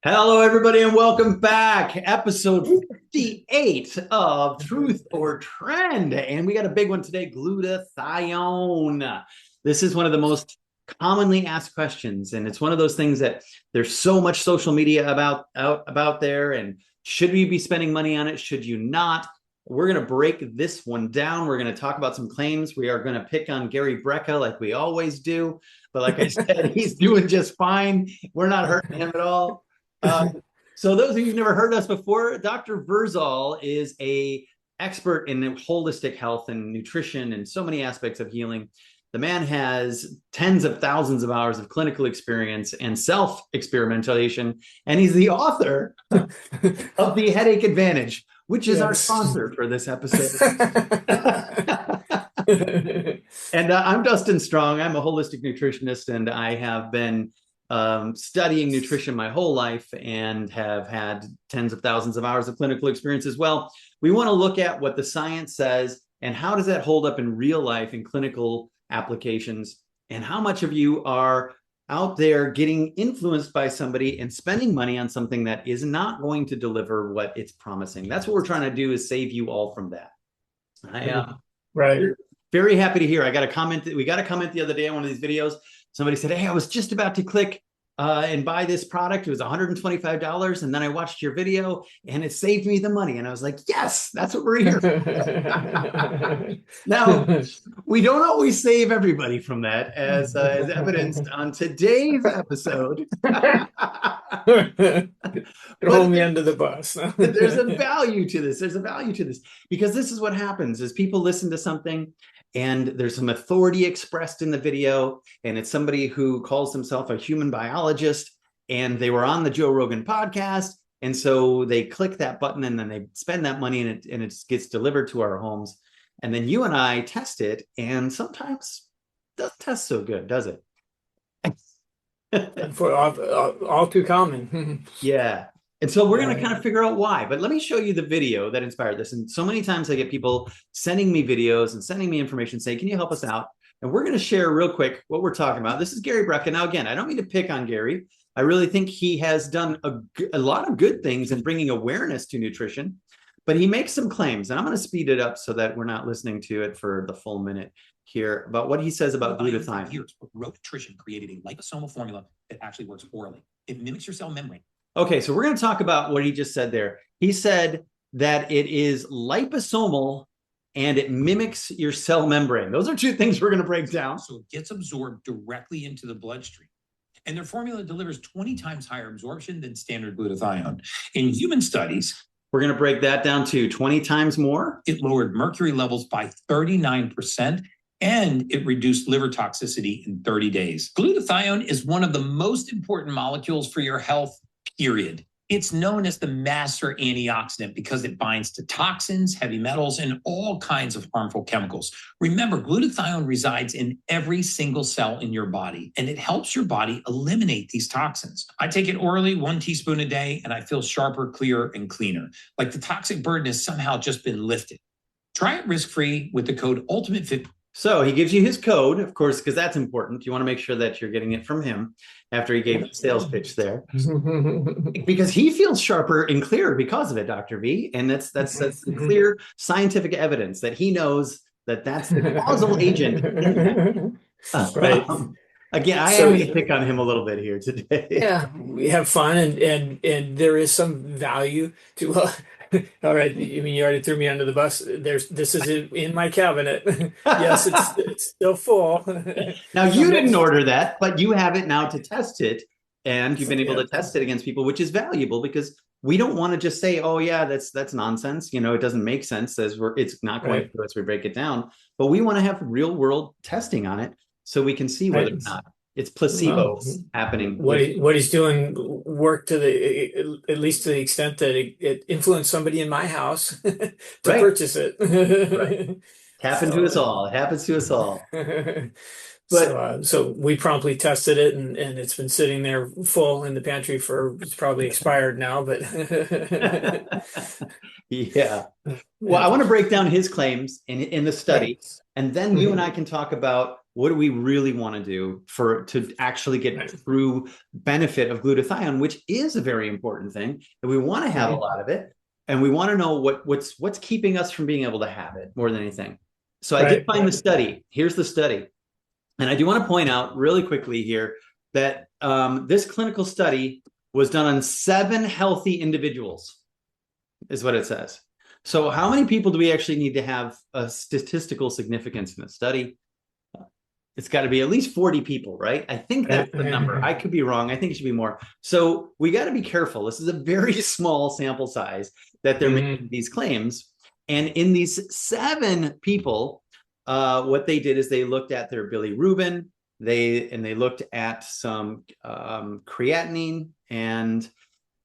Hello, everybody, and welcome back. Episode 58 of Truth or Trend. And we got a big one today, glutathione. This is one of the most commonly asked questions. And it's one of those things that there's so much social media about there. And should we be spending money on it? Should you not? We're going to break this one down. We're going to talk about some claims. We are going to pick on Gary Brecka like we always do. But like I said, he's doing just fine. We're not hurting him at all. So those of you who've never heard us before, Dr. Verzal is a expert in holistic health and nutrition and so many aspects of healing. The man has tens of thousands of hours of clinical experience and self-experimentation, and he's the author of The Headache Advantage, which is our sponsor for this episode. And I'm Dustin Strong. I'm a holistic nutritionist, and I have been studying nutrition my whole life and have had tens of thousands of hours of clinical experience as well. We want to look at what the science says and how does that hold up in real life in clinical applications, and how much of you are out there getting influenced by somebody and spending money on something that is not going to deliver what it's promising. That's what we're trying to do, is save you all from that. I am very happy to hear. I got a comment. We got a comment the other day on one of these videos. Somebody said, hey, I was just about to click and buy this product. It was $125. And then I watched your video and it saved me the money. And I was like, yes, that's what we're here for. Now, we don't always save everybody from that, as evidenced on today's episode. Hold me under the bus. There's a value to this. There's a value to this, because this is what happens is people listen to something and there's some authority expressed in the video, and it's somebody who calls himself a human biologist, and they were on the Joe Rogan podcast, and so they click that button and then they spend that money, and it gets delivered to our homes. And then you and I test it, and sometimes it doesn't test so good, does it? For all too common. Yeah. And so we're going to kind of figure out why. But let me show you the video that inspired this. And so many times I get people sending me videos and sending me information saying, can you help us out? And we're going to share real quick what we're talking about. This is Gary Brecka. Now, again, I don't mean to pick on Gary. I really think he has done a lot of good things in bringing awareness to nutrition. But he makes some claims, and I'm going to speed it up so that we're not listening to it for the full minute here, about what he says about glutathione. Years, Rogue Nutrition created a liposomal formula that actually works orally. It mimics your cell membrane. Okay, so we're going to talk about what he just said there. He said that it is liposomal and it mimics your cell membrane. Those are two things we're going to break down. So it gets absorbed directly into the bloodstream. And their formula delivers 20 times higher absorption than standard glutathione. In human studies, we're going to break that down to 20 times more. It lowered mercury levels by 39%. And it reduced liver toxicity in 30 days. Glutathione is one of the most important molecules for your health, period. It's known as the master antioxidant because it binds to toxins, heavy metals, and all kinds of harmful chemicals. Remember, glutathione resides in every single cell in your body, and it helps your body eliminate these toxins. I take it orally, 1 teaspoon a day, and I feel sharper, clearer, and cleaner. Like the toxic burden has somehow just been lifted. Try it risk-free with the code ULTIMATE50. So he gives you his code, of course, because that's important. You want to make sure that you're getting it from him after he gave the sales pitch there, because he feels sharper and clearer because of it, Dr. V. And that's clear scientific evidence that he knows that that's the causal agent. Right. Again, I am going to pick on him a little bit here today. Yeah, we have fun, and there is some value to. All right, you mean you already threw me under the bus? This is in my cabinet. Yes, it's still full. Now you didn't order that, but you have it now to test it, and you've been able to test it against people, which is valuable, because we don't want to just say, "Oh yeah, that's nonsense." You know, it doesn't make sense as it's not going to as we break it down. But we want to have real world testing on it so we can see whether or not it's placebo happening. What he's doing work to at least to the extent that it influenced somebody in my house to purchase it. Happened to us all. It happens to us all. But so we promptly tested it, and it's been sitting there full in the pantry it's probably expired now, but yeah. Well, I want to break down his claims in the study, and then you and I can talk about what do we really want to do to actually get true benefit of glutathione, which is a very important thing, and we want to have a lot of it, and we want to know what's keeping us from being able to have it more than anything. So I did find the study. Here's the study. And I do want to point out really quickly here that this clinical study was done on 7 healthy individuals, is what it says. So how many people do we actually need to have a statistical significance in a study? It's got to be at least 40 people, right? I think that's the number. I could be wrong. I think it should be more. So we got to be careful. This is a very small sample size that they're making these claims. And in these 7 people, what they did is they looked at their bilirubin, they looked at some creatinine, and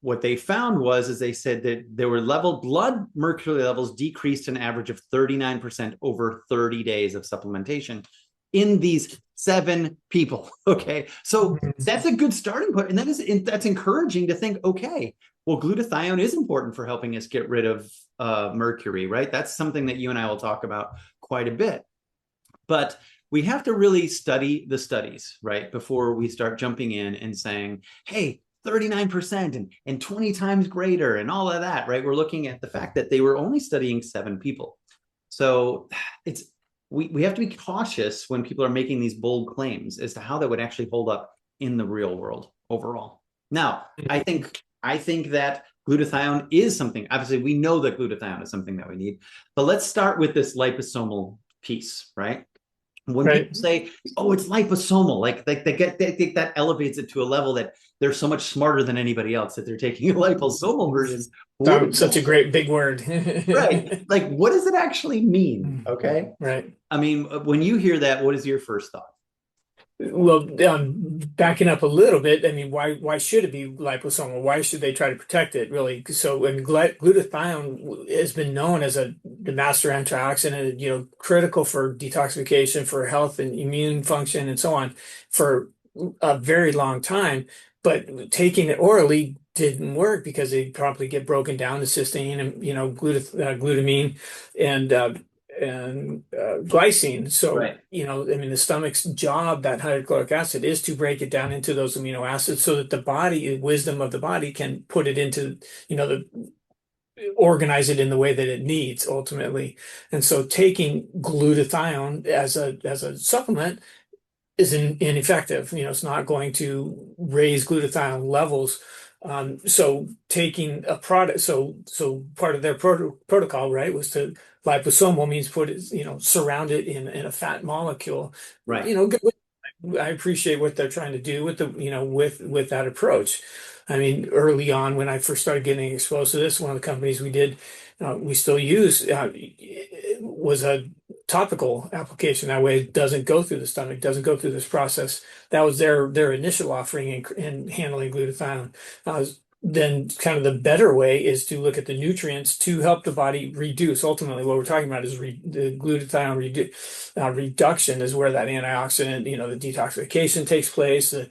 what they found was they said that there were blood mercury levels decreased an average of 39% over 30 days of supplementation in these 7 people. Okay, so that's a good starting point, and that's encouraging to think, okay, well, glutathione is important for helping us get rid of mercury, right? That's something that you and I will talk about quite a bit. But we have to really study the studies, right, before we start jumping in and saying, hey, 39% and 20 times greater and all of that, right? We're looking at the fact that they were only studying 7 people. So we have to be cautious when people are making these bold claims as to how that would actually hold up in the real world overall. Now, I think that glutathione is something, obviously we know that glutathione is something that we need, but let's start with this liposomal piece, right? When people say, oh, it's liposomal, like they think that elevates it to a level that they're so much smarter than anybody else that they're taking a liposomal version. Such a great big word. Right. Like, what does it actually mean? Okay. Right. I mean, when you hear that, what is your first thought? Well, backing up a little bit, I mean, why should it be liposomal? Why should they try to protect it, really? So, and glutathione has been known as the master antioxidant, critical for detoxification, for health and immune function, and so on, for a very long time. But taking it orally didn't work because they probably get broken down to cysteine and glutamine and glycine. So, I mean, the stomach's job, that hydrochloric acid, is to break it down into those amino acids so that the body, wisdom of the body, can put it into, organize it in the way that it needs ultimately. And so taking glutathione as a supplement is ineffective. It's not going to raise glutathione levels. So taking a product, so part of their protocol, right, was to liposomal means put it, surround it in a fat molecule. Right. I appreciate what they're trying to do with with that approach. I mean, early on when I first started getting exposed to this, one of the companies we still use was a topical application. That way it doesn't go through the stomach, doesn't go through this process. That was their initial offering in handling glutathione. Then kind of the better way is to look at the nutrients to help the body reduce. Ultimately, what we're talking about is the glutathione reduction is where that antioxidant, the detoxification takes place. Like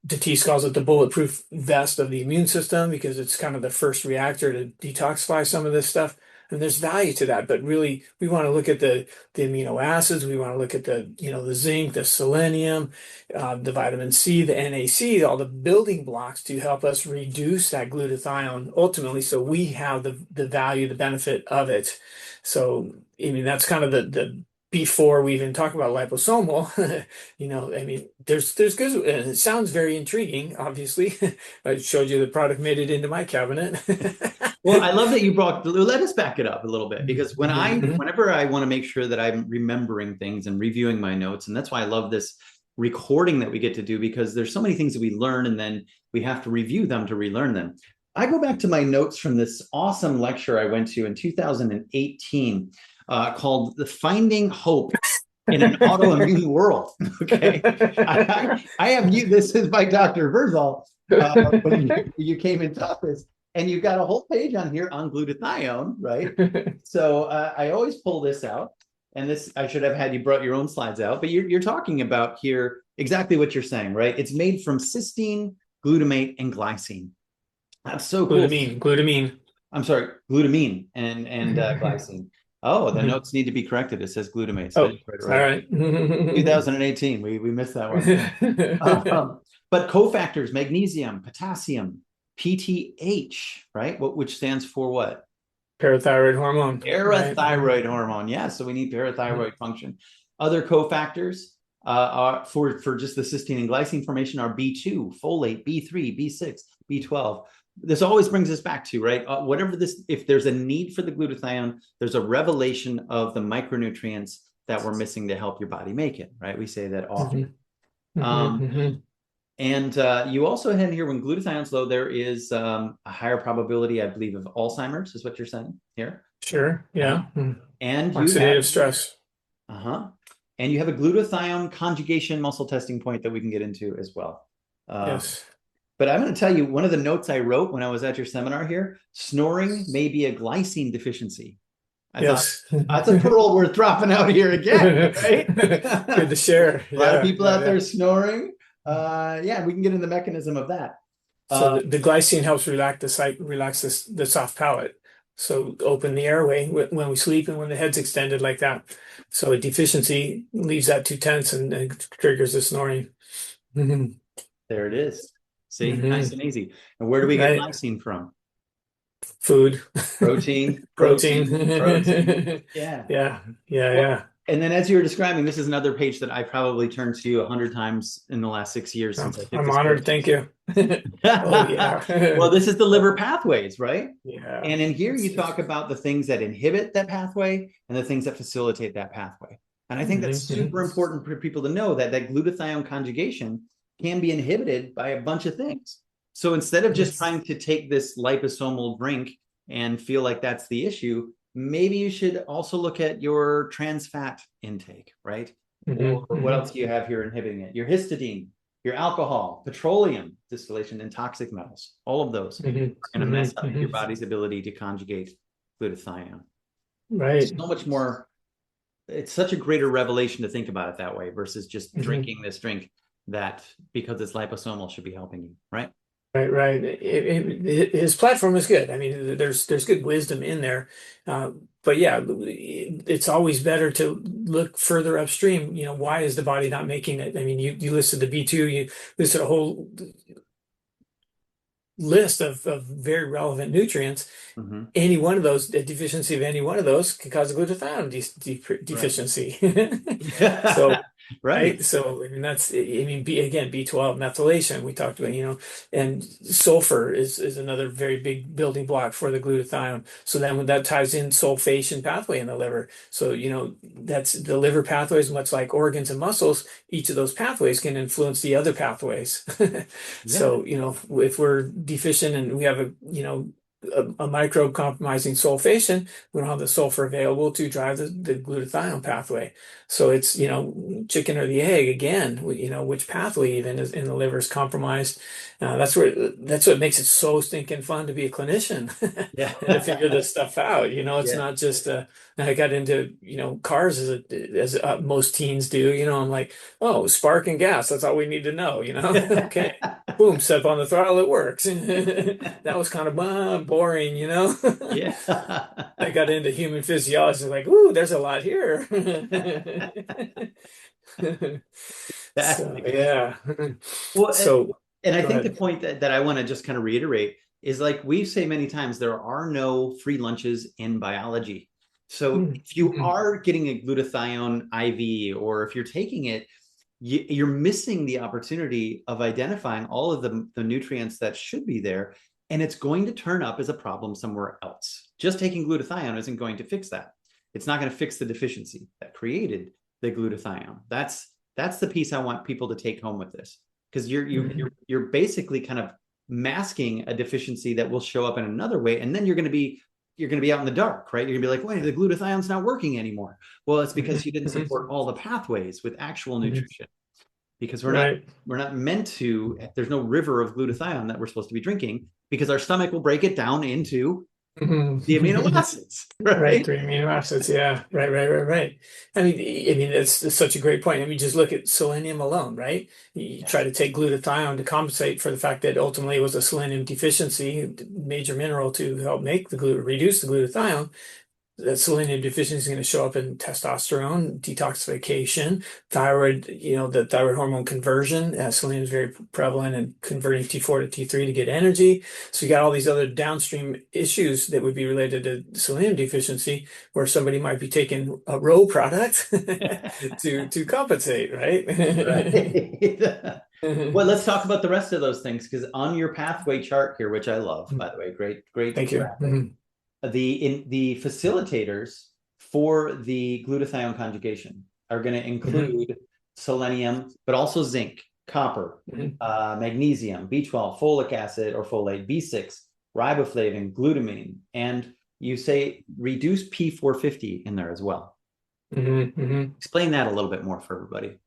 Detox calls it the bulletproof vest of the immune system, because it's kind of the first reactor to detoxify some of this stuff. And there's value to that, but really we want to look at the amino acids. We want to look at the zinc, the selenium, the vitamin C, the NAC, all the building blocks to help us reduce that glutathione ultimately, so we have the value, the benefit of it. So I mean, that's kind of the before we even talk about liposomal. I mean, there's good, and it sounds very intriguing, obviously. I showed you the product, made it into my cabinet. Well, I love that you let us back it up a little bit, because whenever I want to make sure that I'm remembering things and reviewing my notes, and that's why I love this recording that we get to do, because there's so many things that we learn and then we have to review them to relearn them. I go back to my notes from this awesome lecture I went to in 2018 called "The Finding Hope in an Autoimmune World." Okay, I have you. This is by Dr. Verzal when you came into office. And you've got a whole page on here on glutathione, right? So I always pull this out, and this, I should have had you brought your own slides out, but you're talking about here exactly what you're saying, right? It's made from cysteine, glutamate, and glycine. That's so cool. Glutamine. I'm sorry, glutamine and glycine. Oh, the Mhm. notes need to be corrected. It says glutamates. I Oh, just read it all right. right. 2018. We missed that one. But cofactors, magnesium, potassium, PTH, right? Which stands for what? Parathyroid hormone, right? Parathyroid hormone. Yeah, so we need Mhm. parathyroid function. Other cofactors are for just the cysteine and glycine formation are B2, folate, B3, B6, B12. This always brings us back to, right? Whatever this, if there's a need for the glutathione, there's a revelation of the micronutrients that we're missing to help your body make it, right? We say that often. Mhm. Mhm. Um, Mhm. and you also had here when glutathione's low, there is a higher probability, I believe, of Alzheimer's, is what you're saying here. Sure. Uh-huh. Yeah. And you have Oxidative stress. uh-huh. And you have a glutathione conjugation muscle testing point that we can get into as well. Yes. But I'm going to tell you one of the notes I wrote when I was at your seminar here, snoring may be a glycine deficiency. I thought Yes. that's a pearl worth dropping out here again, right? Good to share. A lot of Yeah. people Yeah. out Yeah. there snoring. Yeah, we can get into the mechanism of that. So the glycine helps relax the soft palate. So open the airway when we sleep and when the head's extended like that. So a deficiency leaves that too tense and triggers the snoring. Hmm. There it is. See, nice Hmm. and easy. And where do we get Right. lysine from? Food, Protein, protein. protein, protein. Yeah. Yeah. Yeah. Well, Yeah. and then as you were describing, this is another page that I probably turned to 100 times in the last 6 years since I took I'm this honored. course. Thank you. Oh yeah. Well, this is the liver pathways, right? Yeah. And in here, you It's, talk about the things that inhibit that pathway and the things that facilitate that pathway. And I think that's super mhm. important for people to know that glutathione conjugation can be inhibited by a bunch of things. So instead of just Yes. trying to take this liposomal drink and feel like that's the issue, maybe you should also look at your trans fat intake, right? Or Mhm. what else Mhm. do you have here inhibiting it? Your histidine, your alcohol, petroleum distillation, and toxic metals. All of those Mhm. are going to mess Mhm. up your Mhm. body's ability to conjugate glutathione. Right. So much more, it's such a greater revelation to think about it that way versus just Mhm. drinking this drink that because it's liposomal should be helping you, right? Right, right. His platform is good. I mean, there's good wisdom in there, but yeah, it's always better to look further upstream. You know, why is the body not making it? I mean, you listed the B2, you listed a whole list of very relevant nutrients. Mm-hmm. Any one of those, a deficiency of any one of those can cause a glutathione Right. deficiency. Yeah. So Right. right? So, I mean, again, B12 methylation we talked about, and sulfur is another very big building block for the glutathione. So then when that ties in sulfation pathway in the liver. So, that's the liver pathways, much like organs and muscles, each of those pathways can influence the other pathways. Yeah. So, if we're deficient and we have a microbe compromising sulfation, we don't have the sulfur available to drive the glutathione pathway. So it's, chicken or the egg again, which pathway even is in the liver is compromised. That's what makes it so stinking fun to be a clinician Yeah. and to figure this stuff out. It's Yeah. not just, I got into, cars as most teens do, I'm like, oh, spark and gas. That's all we need to know, okay. Boom, step on the throttle, it works. That was kind of boring, Yeah. I got into human physiology, like, ooh, there's a lot here. So Exactly. yeah. Well, So and I go think the ahead. point that I want to just kind of reiterate is like we say many times, there are no free lunches in biology. So if you Mhm. are getting a glutathione IV or if you're taking it, you're missing the opportunity of identifying all of the nutrients that should be there. And it's going to turn up as a problem somewhere else. Just taking glutathione isn't going to fix that. It's not going to fix the deficiency that created the glutathione. That's the piece I want people to take home with this, because Mhm. you're basically kind of masking a deficiency that will show up in another way, and then you're going to be out in the dark, right? You're going to be like, wait, the glutathione's not working anymore. Well, it's Mhm. because you didn't Mhm. support all the pathways with actual Mhm. nutrition, because Right. we're not meant to. There's no river of glutathione that we're supposed to be drinking because our stomach will break it down into the amino Mhm. acids, Right, right? three amino acids. Yeah, right, right, right, right. I mean, that's such a great point. I mean, just look at selenium alone, right? You Yeah. try to take glutathione to compensate for the fact that ultimately it was a selenium deficiency, major mineral to help make reduce the glutathione. that selenium deficiency is going to show up in testosterone, detoxification, thyroid, the thyroid hormone conversion. Selenium is very prevalent in converting T4 to T3 to get energy. So you got all these other downstream issues that would be related to selenium deficiency, where somebody might be taking a row product to compensate, right? Right. Well, let's talk about the rest of those things, because on your pathway chart here, which I love, by the way, great Thank you. graphic, the facilitators for the glutathione conjugation are going to include selenium, but also zinc, copper, magnesium, B12, folic acid or folate, B6, riboflavin, glutamine, and you say reduce P450 in there as well. Explain that a little bit more for everybody.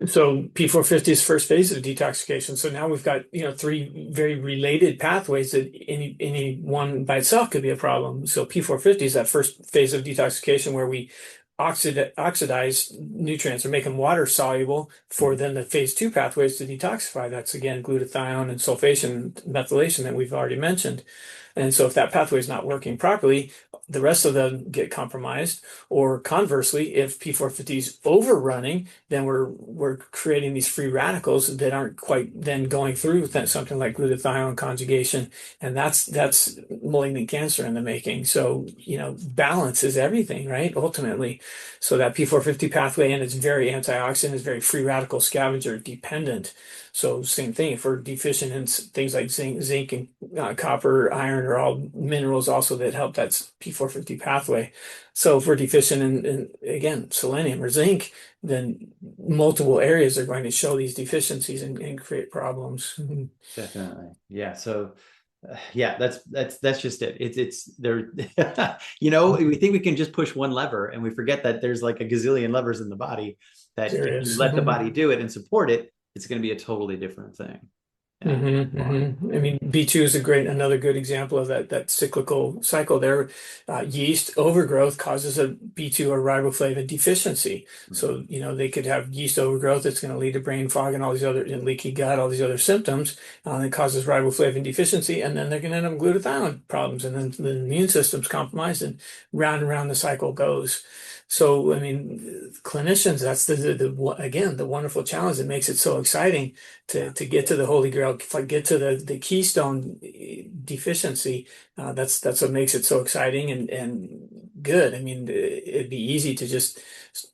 So P450 is first phase of detoxification. So now we've got, three very related pathways that any one by itself could be a problem. So P450 is that first phase of detoxification where we oxidize nutrients or make them water soluble for then the phase 2 pathways to detoxify. That's again glutathione and sulfation, methylation that we've already mentioned. And so if that pathway is not working properly, the rest of them get compromised. Or conversely, if P450 is overrunning, then we're creating these free radicals that aren't quite then going through with something like glutathione conjugation, and that's malignant cancer in the making. So balance is everything, right? Ultimately, so that P450 pathway, and it's very antioxidant, is very free radical scavenger dependent. So same thing, if we're deficient in things like zinc and copper, iron are all minerals also that help that P450 pathway. So if we're deficient in again, selenium or zinc, then multiple areas are going to show these deficiencies and create problems. Definitely. Yeah. So that's just it. It's there. We think we can just push one lever and we forget that there's like a gazillion levers in the body that if you let the body do it and support it, it's going to be a totally different thing. I mean, B2 is another good example of that cyclical cycle there. Yeast overgrowth causes a B2 or riboflavin deficiency. So, they could have yeast overgrowth that's going to lead to brain fog and all these other, and leaky gut, all these other symptoms that causes riboflavin deficiency. And then they're going to end up with glutathione problems. And then the immune system's compromised and round the cycle goes. So, I mean, clinicians, that's again, the wonderful challenge that makes it so exciting to get to the Holy Grail, get to the keystone deficiency. That's what makes it so exciting and good. I mean, it'd be easy to just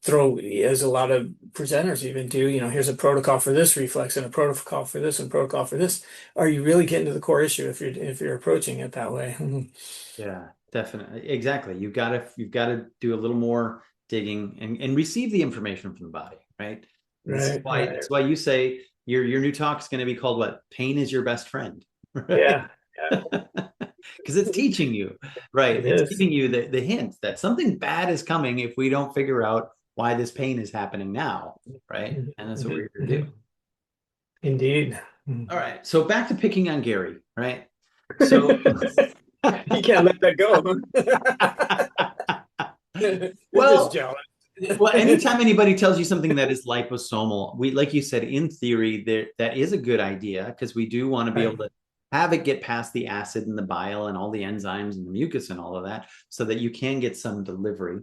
throw, as a lot of presenters even do, here's a protocol for this reflex and a protocol for this and protocol for this. Are you really getting to the core issue if you're approaching it that way? Yeah. Definitely. Exactly. You've got to do a little more digging and receive the information from the body, right? That's why you say your new talk is going to be called what? Pain is your best friend. Right? Yeah. Because it's teaching you, right? It's giving you the hint that something bad is coming if we don't figure out why this pain is happening now, right? And that's what we're here to do. Indeed. All right. So back to picking on Gary, right? So you can't let that go. Well, anytime anybody tells you something that is liposomal, like you said, in theory, that is a good idea, because we do want to be able to have it get past the acid and the bile and all the enzymes and the mucus and all of that, so that you can get some delivery.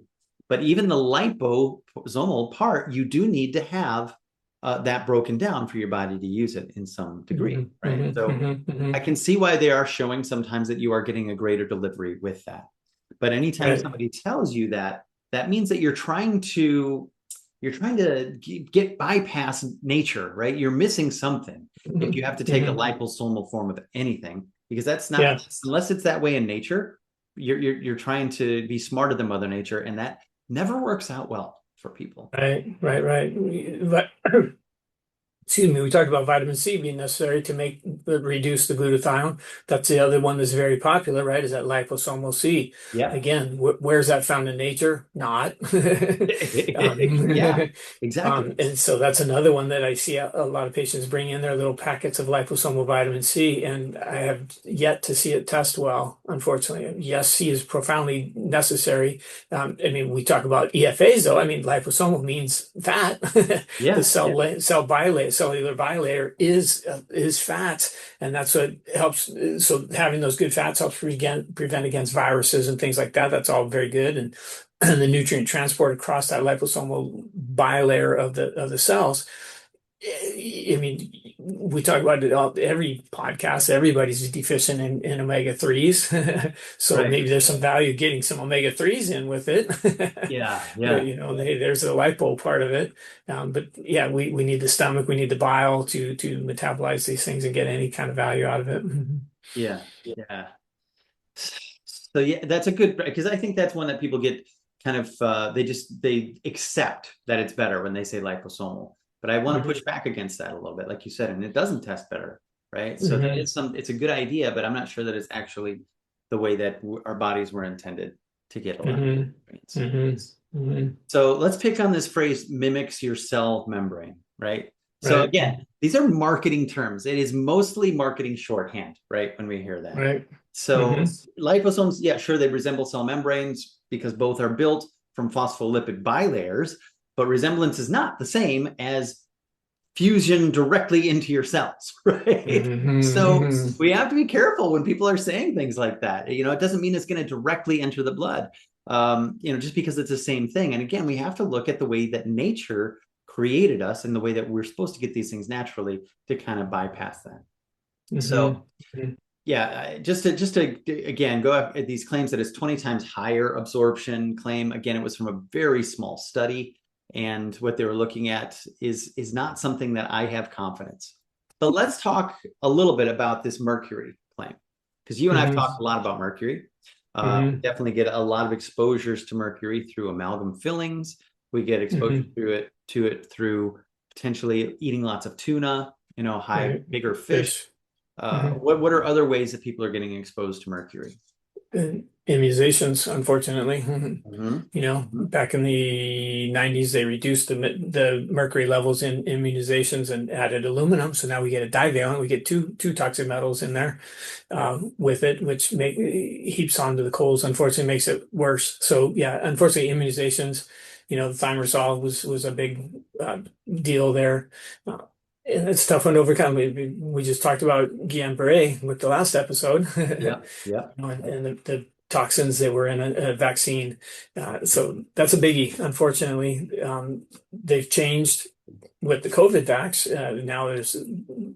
But even the liposomal part, you do need to have that broken down for your body to use it in some degree, right? So I can see why they are showing sometimes that you are getting a greater delivery with that. But anytime somebody tells you that, that means that you're trying to get bypass nature, right? You're missing something if you have to take a liposomal form of anything, because that's not unless it's that way in nature. You're trying to be smarter than Mother Nature, and that never works out well for people. Right. But excuse me, we talked about vitamin C being necessary to reduce the glutathione. That's the other one that's very popular, right? Is that liposomal C. Yeah. Again, where's that found in nature? Not. Yeah, exactly. And so that's another one that I see a lot of patients bring in their little packets of liposomal vitamin C, and I have yet to see it test well, unfortunately. Yes, C is profoundly necessary. I mean, we talk about EFAs, though. I mean, liposomal means fat, the cell bilays. cellular bilayer is fats, and that's what helps. So having those good fats helps prevent against viruses and things like that. That's all very good, and the nutrient transport across that liposomal bilayer of the cells. I mean, we talk about it all, every podcast. Everybody's deficient in omega-3s, so Right. maybe there's some value getting some omega-3s in with it. Yeah, But, yeah. there's the lipo part of it. But yeah, we need the stomach, we need the bile to metabolize these things and get any kind of value out of it. Yeah, yeah. So yeah, that's a good, because I think that's one that people get kind of they accept that it's better when they say liposomal. But I want to push back against that a little bit, like you said, and it doesn't test better, right? So that is it's a good idea, but I'm not sure that it's actually the way that our bodies were intended to get a lot of nutrients. So let's pick on this phrase, mimics your cell membrane, right? So Right. again, these are marketing terms. It is mostly marketing shorthand, right? When we hear that. Right. So liposomes, yeah, sure, they resemble cell membranes because both are built from phospholipid bilayers, but resemblance is not the same as fusion directly into your cells, right? So we have to be careful when people are saying things like that. You know, it doesn't mean it's going to directly enter the blood, just because it's the same thing. And again, we have to look at the way that nature created us and the way that we're supposed to get these things naturally to kind of bypass that. So yeah, just to again go at these claims that it's 20 times higher absorption claim. Again, it was from a very small study, and what they were looking at is not something that I have confidence. But let's talk a little bit about this mercury claim, because you and I've talked a lot about mercury. Definitely get a lot of exposures to mercury through amalgam fillings. We get exposure to it through potentially eating lots of tuna, bigger fish. What are other ways that people are getting exposed to mercury? Immunizations, unfortunately. Back in the 90s, they reduced the mercury levels in immunizations and added aluminum. So now we get a divalent. We get two toxic metals in there with it, which heaps onto the coals. Unfortunately, makes it worse. So yeah, unfortunately, immunizations. The thimerosal was a big deal there. And it's tough one to overcome. We just talked about Guillain-Barré with the last episode. Yeah. And the toxins that were in a vaccine. So that's a biggie, unfortunately. They've changed with the COVID vax. Now there's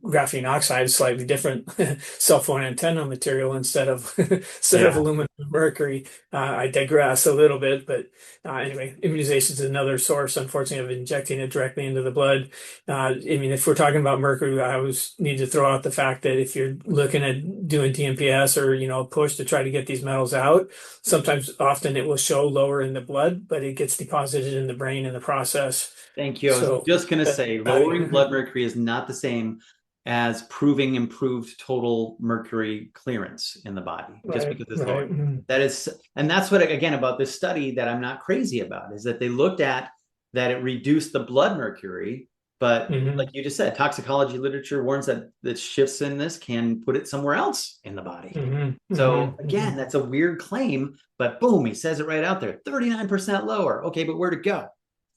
graphene oxide, slightly different cell phone antenna material instead of aluminum and mercury. I digress a little bit, but anyway, immunization is another source, unfortunately, of injecting it directly into the blood. If we're talking about mercury, I always need to throw out the fact that if you're looking at doing TMPS or push to try to get these metals out, often it will show lower in the blood, but it gets deposited in the brain in the process. Thank you. I was just going to say, lowering blood mercury is not the same as proving improved total mercury clearance in the body, just because it's lower. And that's what, again, about this study that I'm not crazy about, is that they looked at that it reduced the blood mercury, but like you just said, toxicology literature warns that the shifts in this can put it somewhere else in the body. So again, that's a weird claim, but boom, he says it right out there, 39% lower. Okay, but where'd it go?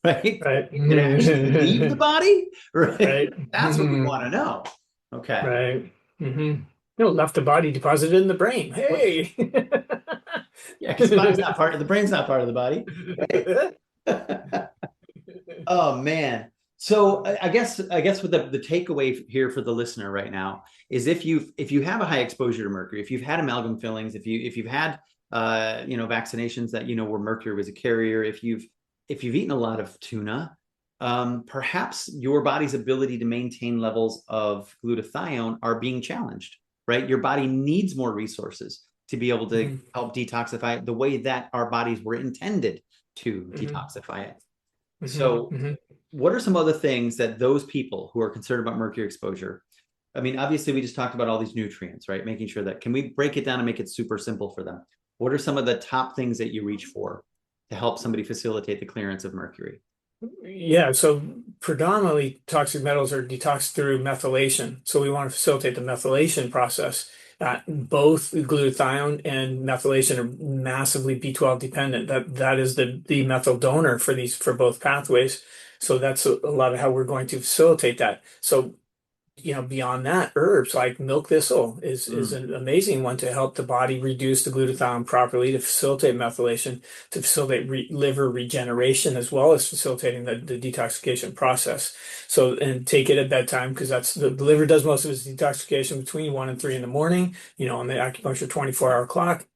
Right? Did it actually leave the body? Right? That's what we want to know. Okay. Right. No, left the body, deposited in the brain. Hey. Yeah, because the brain's not part of the body. Right? Oh man. So I guess what the takeaway here for the listener right now is, if you have a high exposure to mercury, if you've had amalgam fillings, if you've had vaccinations that where mercury was a carrier, if you've eaten a lot of tuna, perhaps your body's ability to maintain levels of glutathione are being challenged, right? Your body needs more resources to be able to help detoxify it the way that our bodies were intended to detoxify it. So what are some other things that those people who are concerned about mercury exposure, obviously we just talked about all these nutrients, right? Making sure that, can we break it down and make it super simple for them? What are some of the top things that you reach for to help somebody facilitate the clearance of mercury? Yeah, so predominantly toxic metals are detoxed through methylation. So we want to facilitate the methylation process. Both glutathione and methylation are massively B12 dependent. That is the methyl donor for both pathways. So that's a lot of how we're going to facilitate that. So beyond that, herbs like milk thistle is an amazing one to help the body reduce the glutathione properly, to facilitate methylation, to facilitate liver regeneration, as well as facilitating the detoxification process. So, and take it at bedtime, because that's the liver does most of its detoxification between 1 and 3 in the morning, on the acupuncture 24-hour clock.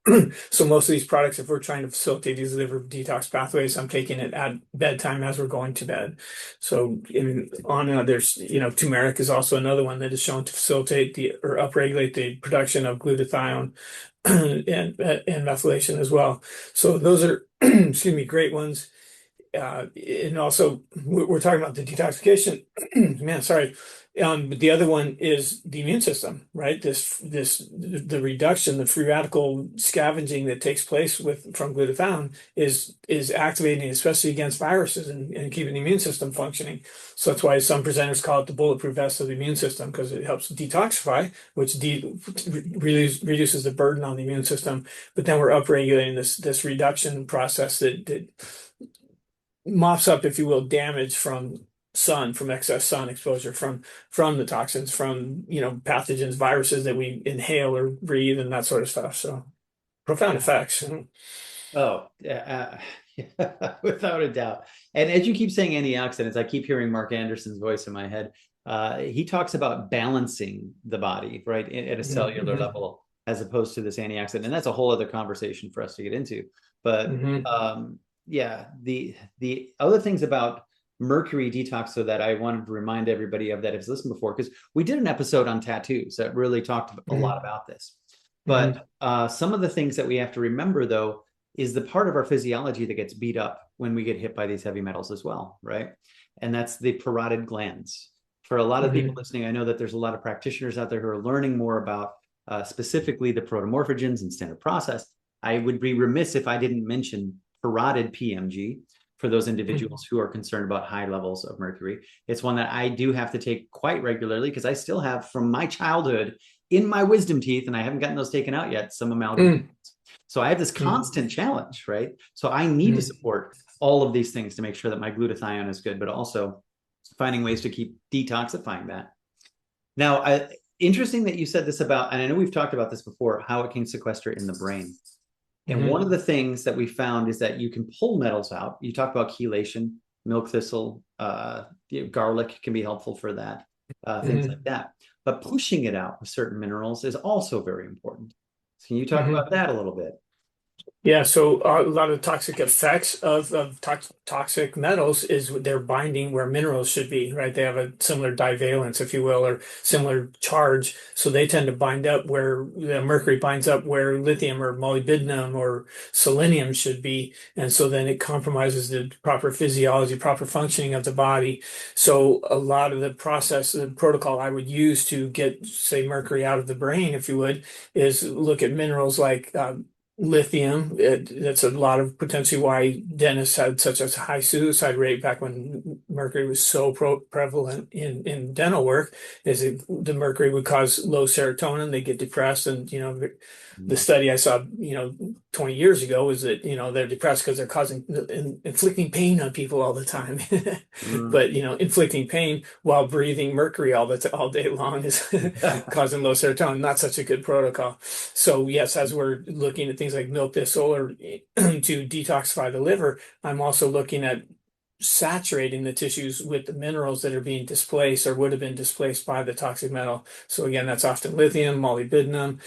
So most of these products, if we're trying to facilitate these liver detox pathways, I'm taking it at bedtime as we're going to bed. So on and on, there's, turmeric is also another one that is shown to facilitate or upregulate the production of glutathione and methylation as well. So those are, excuse me, great ones. And also we're talking about the detoxification, man, sorry. But the other one is the immune system, right? The reduction, the free radical scavenging that takes place from glutathione is activating, especially against viruses, and keeping the immune system functioning. So that's why some presenters call it the bulletproof vest of the immune system, because it helps detoxify, which reduces the burden on the immune system. But then we're upregulating this reduction process that mops up, if you will, damage from excess sun exposure, from the toxins, from pathogens, viruses that we inhale or breathe, and that sort of stuff. So profound effects. Oh, without a doubt. And as you keep saying antioxidants, I keep hearing Mark Anderson's voice in my head. He talks about balancing the body, right, at a cellular level, as opposed to this antioxidant. And that's a whole other conversation for us to get into. But yeah, the other things about mercury detox, so that I wanted to remind everybody of that has listened before, because we did an episode on tattoos that really talked a lot about this. But some of the things that we have to remember, though, is the part of our physiology that gets beat up when we get hit by these heavy metals as well, right? And that's the parotid glands. For a lot of people listening, I know that there's a lot of practitioners out there who are learning more about specifically the protomorphogens and standard process. I would be remiss if I didn't mention parotid PMG for those individuals who are concerned about high levels of mercury. It's one that I do have to take quite regularly, because I still have, from my childhood, in my wisdom teeth, and I haven't gotten those taken out yet, some amalgam. So I have this constant challenge, right? So I need to support all of these things to make sure that my glutathione is good, but also finding ways to keep detoxifying that. Now, interesting that you said this about, and I know we've talked about this before, how it can sequester in the brain. And one of the things that we found is that you can pull metals out. You talk about chelation, milk thistle, garlic can be helpful for that, things like that. But pushing it out with certain minerals is also very important. So can you talk about that a little bit? Yeah, so a lot of toxic effects of toxic metals is they're binding where minerals should be, right? They have a similar divalence, if you will, or similar charge. So they tend to bind up where mercury binds up where lithium or molybdenum or selenium should be. And so then it compromises the proper physiology, proper functioning of the body. So a lot of the process, the protocol I would use to get, say, mercury out of the brain, if you would, is look at minerals like lithium. That's a lot of potentially why dentists had such a high suicide rate back when mercury was so prevalent in dental work, is the mercury would cause low serotonin. They get depressed, and the study I saw 20 years ago was that they're depressed because they're causing inflicting pain on people all the time. But inflicting pain while breathing mercury all day long is causing low serotonin. Not such a good protocol. So yes, as we're looking at things like milk thistle or to detoxify the liver, I'm also looking at saturating the tissues with the minerals that are being displaced or would have been displaced by the toxic metal. So again, that's often lithium, molybdenum,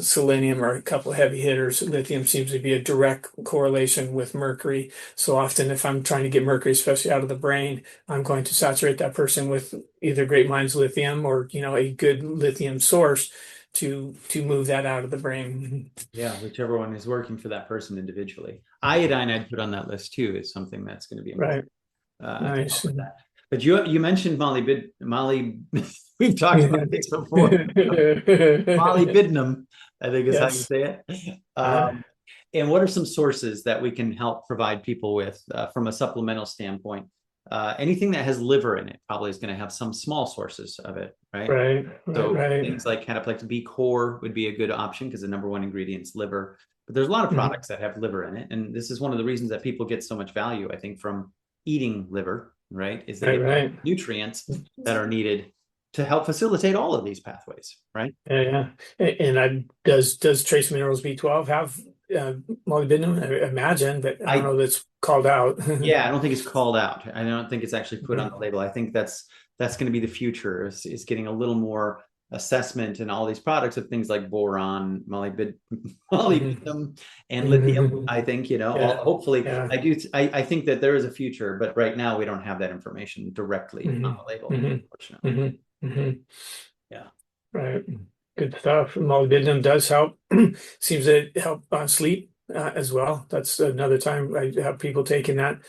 selenium are a couple of heavy hitters. Lithium seems to be a direct correlation with mercury. So often if I'm trying to get mercury, especially out of the brain, I'm going to saturate that person with either Great Minds lithium or, a good lithium source to move that out of the brain. Yeah, whichever one is working for that person individually. Iodine I'd put on that list too, is something that's going to be important. Right. Nice. But you mentioned we've talked about this before. Molybdenum, I think is how you say it. And what are some sources that we can help provide people with from a supplemental standpoint? Anything that has liver in it probably is going to have some small sources of it, right? Right. So Right. things like Cataplex B core would be a good option, because the number one ingredient is liver. But there's a lot of products that have liver in it, and this is one of the reasons that people get so much value, I think, from eating liver, right? Is they get nutrients that are needed to help facilitate all of these pathways, right? Yeah. And does trace minerals B12 have molybdenum? I imagine, but I don't know that's called out. Yeah, I don't think it's called out. I don't think it's actually put on the label. I think that's going to be the future, is getting a little more assessment in all these products of things like boron, molybdenum, and lithium. I think, hopefully, I think that there is a future, but right now we don't have that information directly on the label, unfortunately. Yeah. Right. Good stuff. Molybdenum does help. Seems to help sleep as well. That's another time I have people taking that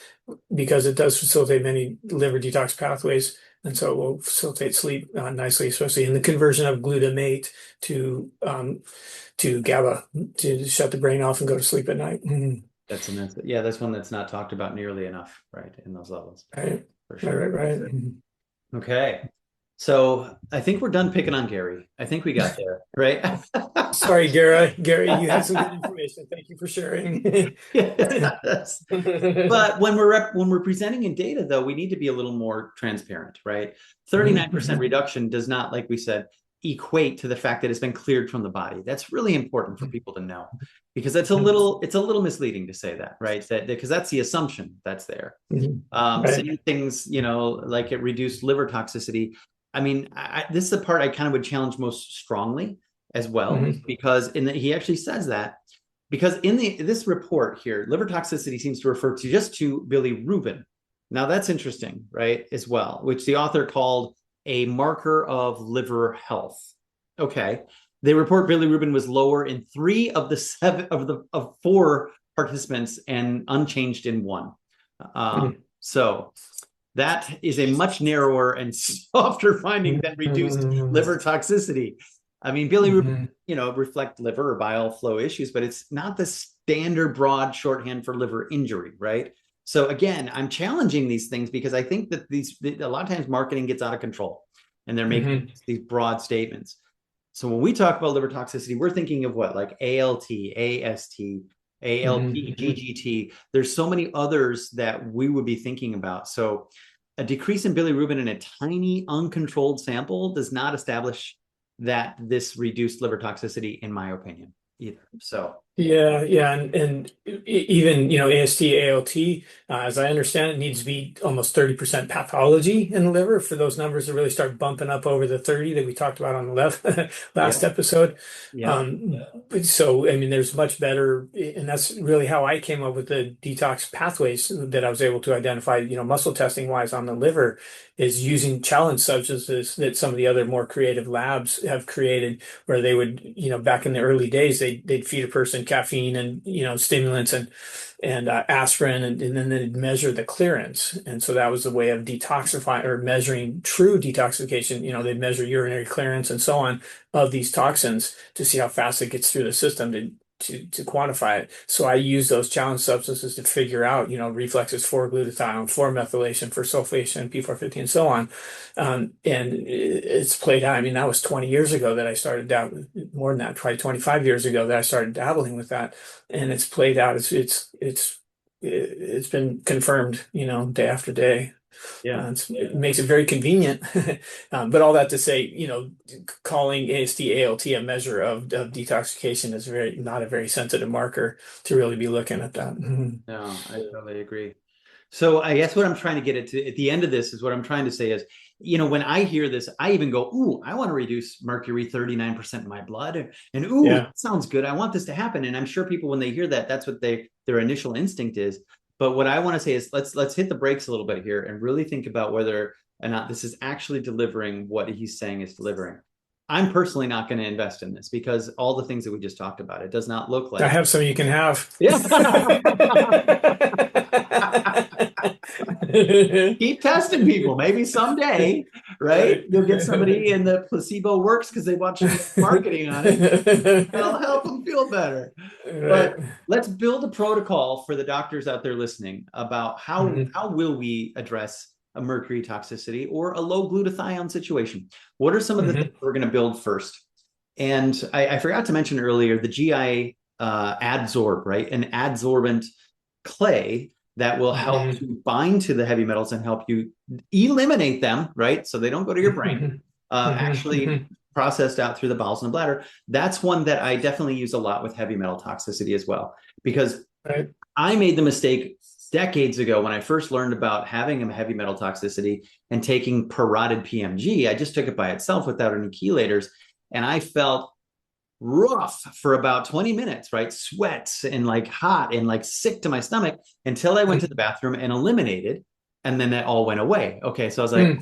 because it does facilitate many liver detox pathways. And so it will facilitate sleep nicely, especially in the conversion of glutamate to GABA to shut the brain off and go to sleep at night. That's one that's not talked about nearly enough, right, in those levels. Right. For sure. Right. Okay. So I think we're done picking on Gary. I think we got there, right? Sorry, Gary. You had some good information. Thank you for sharing. Yes. But when we're presenting in data, though, we need to be a little more transparent, right? 39% reduction does not, like we said, equate to the fact that it's been cleared from the body. That's really important for people to know, because it's a little misleading to say that, right? Because that's the assumption that's there. Saying things, like it reduced liver toxicity. I mean, this is the part I kind of would challenge most strongly as well, because he actually says that, because in this report here, liver toxicity seems to refer to bilirubin. Now that's interesting, right? As well, which the author called a marker of liver health. Okay. They report bilirubin was lower in 3 of the 4 participants and unchanged in 1. So that is a much narrower and softer finding than reduced liver toxicity. I mean, bilirubin, reflect liver or bile flow issues, but it's not the standard broad shorthand for liver injury, right? So again, I'm challenging these things because I think that a lot of times marketing gets out of control and they're making these broad statements. So when we talk about liver toxicity, we're thinking of what, like ALT, AST, ALP, GGT. There's so many others that we would be thinking about. So a decrease in bilirubin in a tiny uncontrolled sample does not establish that this reduced liver toxicity, in my opinion, either. So and even AST, ALT, as I understand it, needs to be almost 30% pathology in the liver for those numbers to really start bumping up over the 30 that we talked about on the last episode. So I mean, there's much better, and that's really how I came up with the detox pathways that I was able to identify, muscle testing wise on the liver, is using challenge substances that some of the other more creative labs have created, where they would, back in the early days, they'd feed a person caffeine and stimulants and aspirin, and then they'd measure the clearance. And so that was a way of detoxifying or measuring true detoxification. They'd measure urinary clearance and so on of these toxins to see how fast it gets through the system to quantify it. So I use those challenge substances to figure out, reflexes for glutathione, for methylation, for sulfation, P450, and so on. And it's played out. I mean, that was 20 years ago that I started more than that, probably 25 years ago that I started dabbling with that. And it's played out. It's been confirmed, day after day. It makes it very convenient. But all that to say, calling AST, ALT a measure of detoxification is not a very sensitive marker to really be looking at that. No, I totally agree. So I guess what I'm trying to get at the end of this is what I'm trying to say is, when I hear this, I even go, ooh, I want to reduce mercury 39% in my blood. And that sounds good. I want this to happen. And I'm sure people, when they hear that, that's what their initial instinct is. But what I want to say is let's hit the brakes a little bit here and really think about whether or not this is actually delivering what he's saying is delivering. I'm personally not going to invest in this because all the things that we just talked about, it does not look like. I have some you can have. Yeah. Keep testing people. Maybe someday, right? You'll get somebody and the placebo works because they watch marketing on it. That'll help them feel better. But let's build a protocol for the doctors out there listening about how will we address a mercury toxicity or a low glutathione situation. What are some of the things we're going to build first? And I forgot to mention earlier the GI adsorb, right? An adsorbent clay that will help to bind to the heavy metals and help you eliminate them, right? So they don't go to your brain, actually processed out through the bowels and the bladder. That's one that I definitely use a lot with heavy metal toxicity as well, because I made the mistake decades ago when I first learned about having a heavy metal toxicity and taking parotid PMG. I just took it by itself without any chelators, and I felt rough for about 20 minutes, right? Sweats and like hot and like sick to my stomach until I went to the bathroom and eliminated. And then that all went away. Okay. So I was like,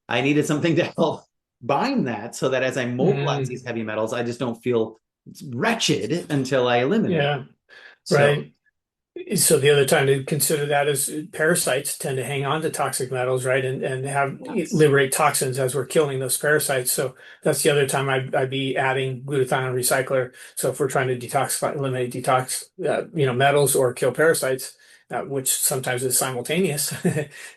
I needed something to help bind that so that as I mobilize these heavy metals, I just don't feel wretched until I eliminate. Yeah. Right. So the other time to consider that is parasites tend to hang on to toxic metals, right? And have liberate toxins as we're killing those parasites. So that's the other time I'd be adding glutathione recycler. So if we're trying to eliminate metals or kill parasites, which sometimes is simultaneous,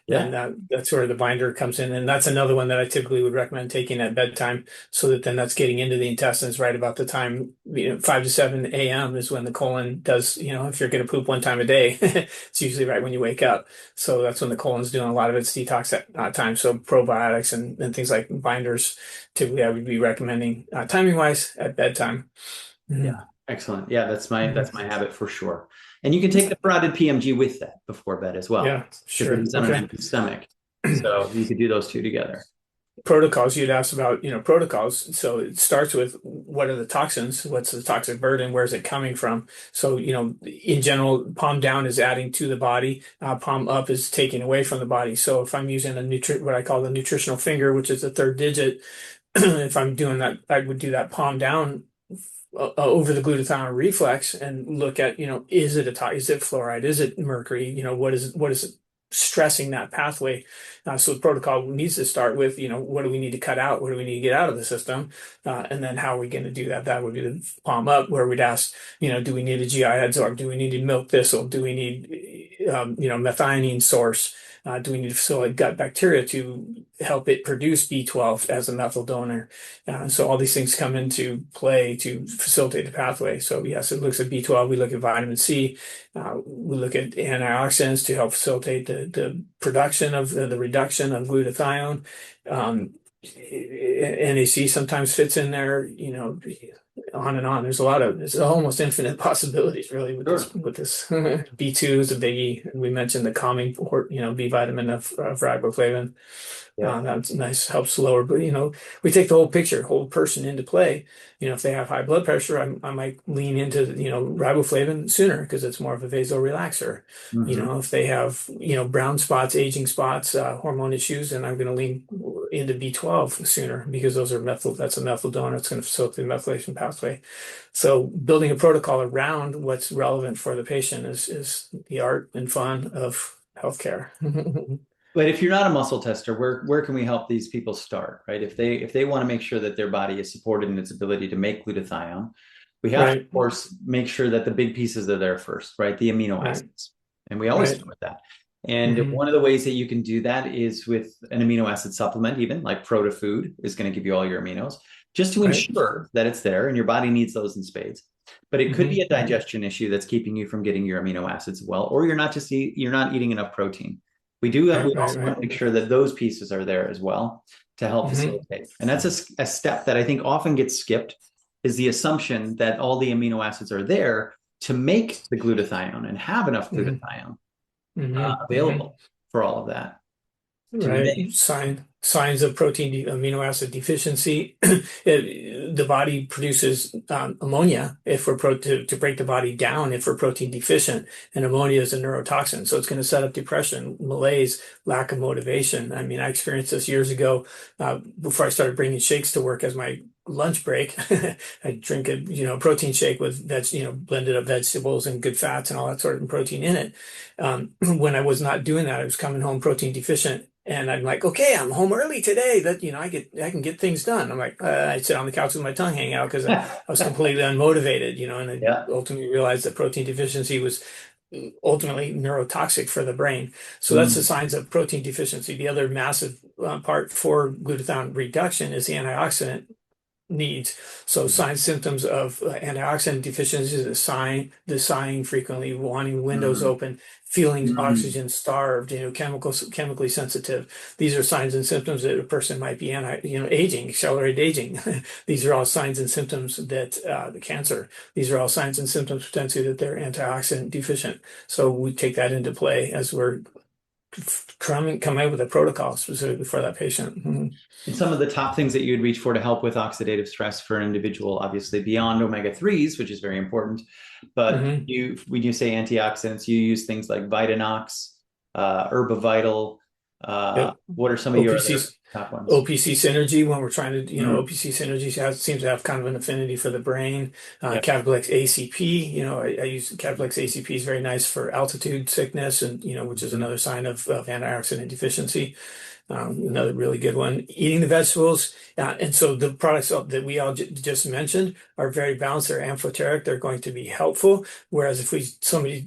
then that's where the binder comes in. And that's another one that I typically would recommend taking at bedtime, so that then that's getting into the intestines right about the time, 5 to 7 a.m. is when the colon does, if you're going to poop one time a day, it's usually right when you wake up. So that's when the colon's doing a lot of its detox at time. So probiotics and things like binders, typically I would be recommending timing wise at bedtime. Yeah. Excellent. Yeah, that's my habit for sure. And you can take the parotid PMG with that before bed as well. Yeah, sure. Because it's underneath the stomach. So you could do those two together. Protocols, you'd asked about, protocols. So it starts with what are the toxins? What's the toxic burden? Where's it coming from? So, in general, palm down is adding to the body. Palm up is taking away from the body. So if I'm using what I call the nutritional finger, which is the third digit, if I'm doing that, I would do that palm down over the glutathione reflex and look at, is it is it fluoride? Is it mercury? What is stressing that pathway? So the protocol needs to start with, what do we need to cut out? What do we need to get out of the system? And then how are we going to do that? That would be the palm up, where we'd ask, do we need a GI adsorb? Do we need a milk thistle? Do we need, methionine source? Do we need to facilitate gut bacteria to help it produce B12 as a methyl donor? So all these things come into play to facilitate the pathway. So yes, it looks at B12. We look at vitamin C. We look at antioxidants to help facilitate the production of the reduction of glutathione. NAC sometimes fits in there, on and on. There's almost infinite possibilities really with this. B2 is a biggie. We mentioned the calming, B vitamin of riboflavin. That's nice, helps lower, but we take the whole picture, whole person into play. If they have high blood pressure, I might lean into, riboflavin sooner because it's more of a vasorelaxer. If they have, brown spots, aging spots, hormone issues, then I'm going to lean into B12 sooner because that's a methyl donor. It's going to facilitate the methylation pathway. So building a protocol around what's relevant for the patient is the art and fun of healthcare. But if you're not a muscle tester, where can we help these people start, right? If they want to make sure that their body is supported in its ability to make glutathione, we have to, of course, make sure that the big pieces are there first, right? The amino acids. And we always start with that. And one of the ways that you can do that is with an amino acid supplement, even like ProtoFood is going to give you all your aminos, just to ensure that it's there, and your body needs those in spades. But it could be a digestion issue that's keeping you from getting your amino acids well, or you're not eating enough protein. We also want to make sure that those pieces are there as well to help facilitate. And that's a step that I think often gets skipped, is the assumption that all the amino acids are there to make the glutathione and have enough glutathione available for all of that. Right. Signs of amino acid deficiency. The body produces ammonia if we're to break the body down if we're protein deficient, and ammonia is a neurotoxin, so it's going to set up depression, malaise, lack of motivation. I mean, I experienced this years ago before I started bringing shakes to work as my lunch break. I drink a protein shake with blended up vegetables and good fats and all that sort of protein in it. When I was not doing that, I was coming home protein deficient. And I'm like, okay, I'm home early today. That I can get things done. I'm like, I sit on the couch with my tongue hanging out because I was completely unmotivated. And I ultimately realized that protein deficiency was ultimately neurotoxic for the brain. So that's the signs of protein deficiency. The other massive part for glutathione reduction is the antioxidant needs. So signs, symptoms of antioxidant deficiency, the sighing frequently, wanting windows Mm, open, feeling mm. oxygen starved, chemically sensitive. These are signs and symptoms that a person might be aging, accelerated aging. These are all signs and symptoms that the cancer. These are all signs and symptoms potentially that they're antioxidant deficient. So we take that into play as we're come out with a protocol specifically for that patient. Mhm. And some of the top things that you'd reach for to help with oxidative stress for an individual, obviously beyond omega-3s, which is very important. But Mhm. when you say antioxidants, you use things like Vitanox, Herbavital. Yep. What are some of your OPC other top ones? OPC synergy when we're trying to, Mm, OPC synergy seems to have kind of an affinity for the brain. yep. Cataplex ACP, I use Cataplex ACP is very nice for altitude sickness and, which is Mhm. another sign of antioxidant deficiency. Another really good one, eating the vegetables. And so the products that we all just mentioned are very balanced. They're amphoteric. They're going to be helpful. Whereas if somebody,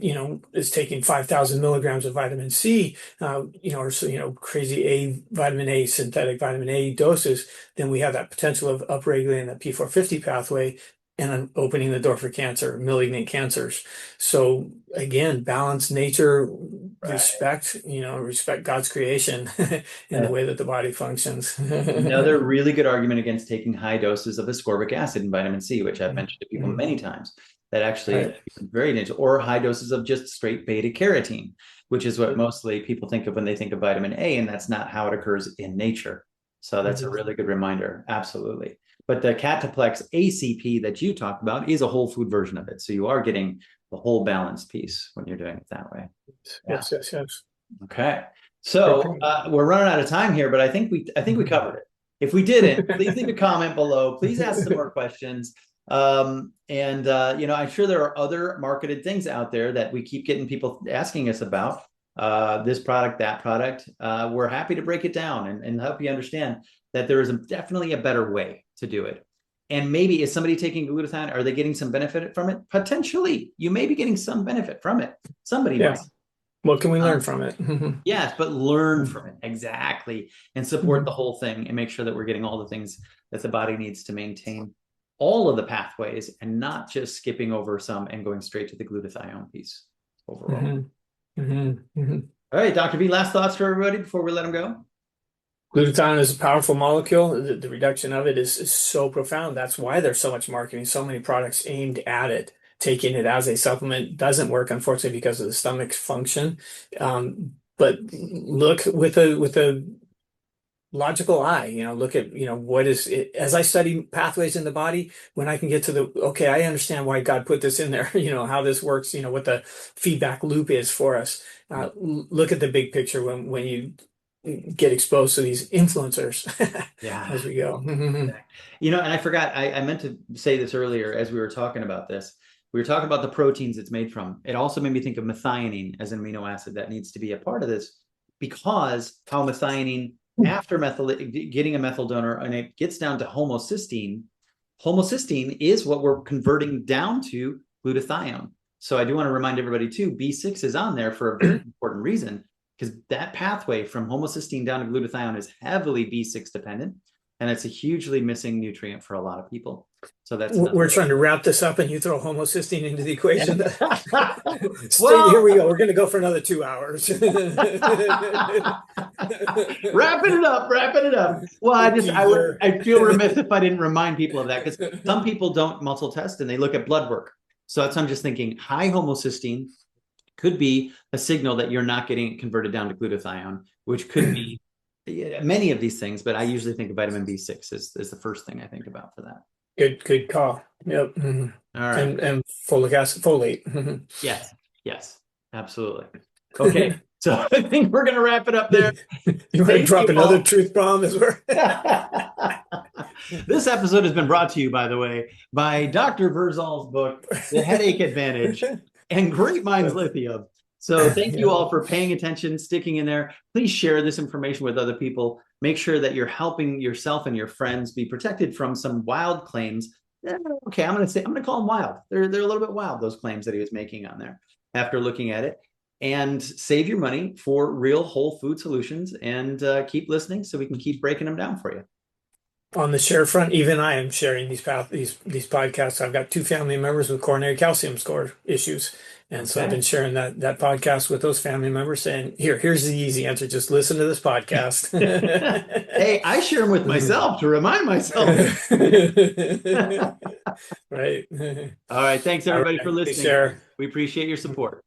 is taking 5,000 milligrams of vitamin C, or so, crazy vitamin A, synthetic vitamin A doses, then we have that potential of upregulating the P450 pathway and opening the door for cancer, malignant cancers. So again, balance nature, Right. respect God's creation in the Uh, way that the body functions. Another really good argument against taking high doses of ascorbic acid and vitamin C, which I've mentioned to people Mhm. many times, that actually Right. is very dangerous, or high doses of just straight beta carotene, which is what mostly people think of when they think of vitamin A, and that's not how it occurs in nature. So that's a Mhm. really good reminder. Absolutely. But the Cataplex ACP that you talked about is a whole food version of it. So you are getting the whole balance piece when you're doing it that way. Yeah. Yes, yes, yes. Okay. Great So point. we're running out of time here, but I think we Mhm. covered it. If we didn't, please leave a comment below. Please ask some more questions. I'm sure there are other marketed things out there that we keep getting people asking us about. This product, that product. We're happy to break it down and help you understand that there is definitely a better way to do it. And maybe is somebody taking glutathione? Are they getting some benefit from it? Potentially, you may be getting some benefit from it. Somebody Yeah. might. What can we learn Um, from it? Mhm. Yes, but learn from it exactly and support the Mhm. whole thing and make sure that we're getting all the things that the body needs to maintain all of the pathways and not just skipping over some and going straight to the glutathione piece overall. Mhm. Mhm. Mhm. All right, Dr. V, last thoughts for everybody before we let them go? Glutathione is a powerful molecule. The reduction of it is so profound. That's why there's so much marketing, so many products aimed at it. Taking it as a supplement doesn't work, unfortunately, because of the stomach's function. But look with a logical eye, look at, what is it. As I study pathways in the body, when I can get to okay, I understand why God put this in there, how this works, what the feedback loop is for us. Yeah. Look at the big picture when you get exposed to these influencers Yeah. as we go. And I forgot, I meant to say this earlier as we were talking about this. We were talking about the proteins it's made from. It also made me think of methionine as an amino acid that needs to be a part of this because how methionine, after getting a methyl donor, and it gets down to homocysteine, homocysteine is what we're converting down to glutathione. So I do want to remind everybody too, B6 is on there for a very important reason because that pathway from homocysteine down to glutathione is heavily B6 dependent. And it's a hugely missing nutrient for a lot of people. So that's another We're way. trying to wrap this up, and you throw homocysteine into the equation. Stay here. Well, We go. We're going to go for another 2 hours. wrapping it up. Well, The teaser. I feel remiss if I didn't remind people of that because some people don't muscle test and they look at blood work. So that's I'm just thinking high homocysteine could be a signal that you're not getting it converted down to glutathione, which could be many of these things, but I usually think of vitamin B6 is the first thing I think about for that. Good call. Yep. All right. And folic acid, folate. Yes. Yes. Absolutely. Okay. So I think we're going to wrap it up there. You want to Thank drop you another all. truth bomb as well? This episode has been brought to you, by the way, by Dr. Verzal's book, The Headache Advantage, and Great Minds Lithium. So thank you all for paying attention, sticking in there. Please share this information with other people. Make sure that you're helping yourself and your friends be protected from some wild claims. Okay, I'm going to call them wild. They're a little bit wild, those claims that he was making on there after looking at it. And save your money for real whole food solutions and keep listening so we can keep breaking them down for you. on the share front, even I am sharing these podcasts. I've got 2 family members with coronary calcium score issues. And so I've been sharing that podcast with those family members saying, here's the easy answer. Just listen to this podcast. Hey, I share them with myself to remind myself. Right. All right. Thanks everybody for listening. Share. We appreciate your support.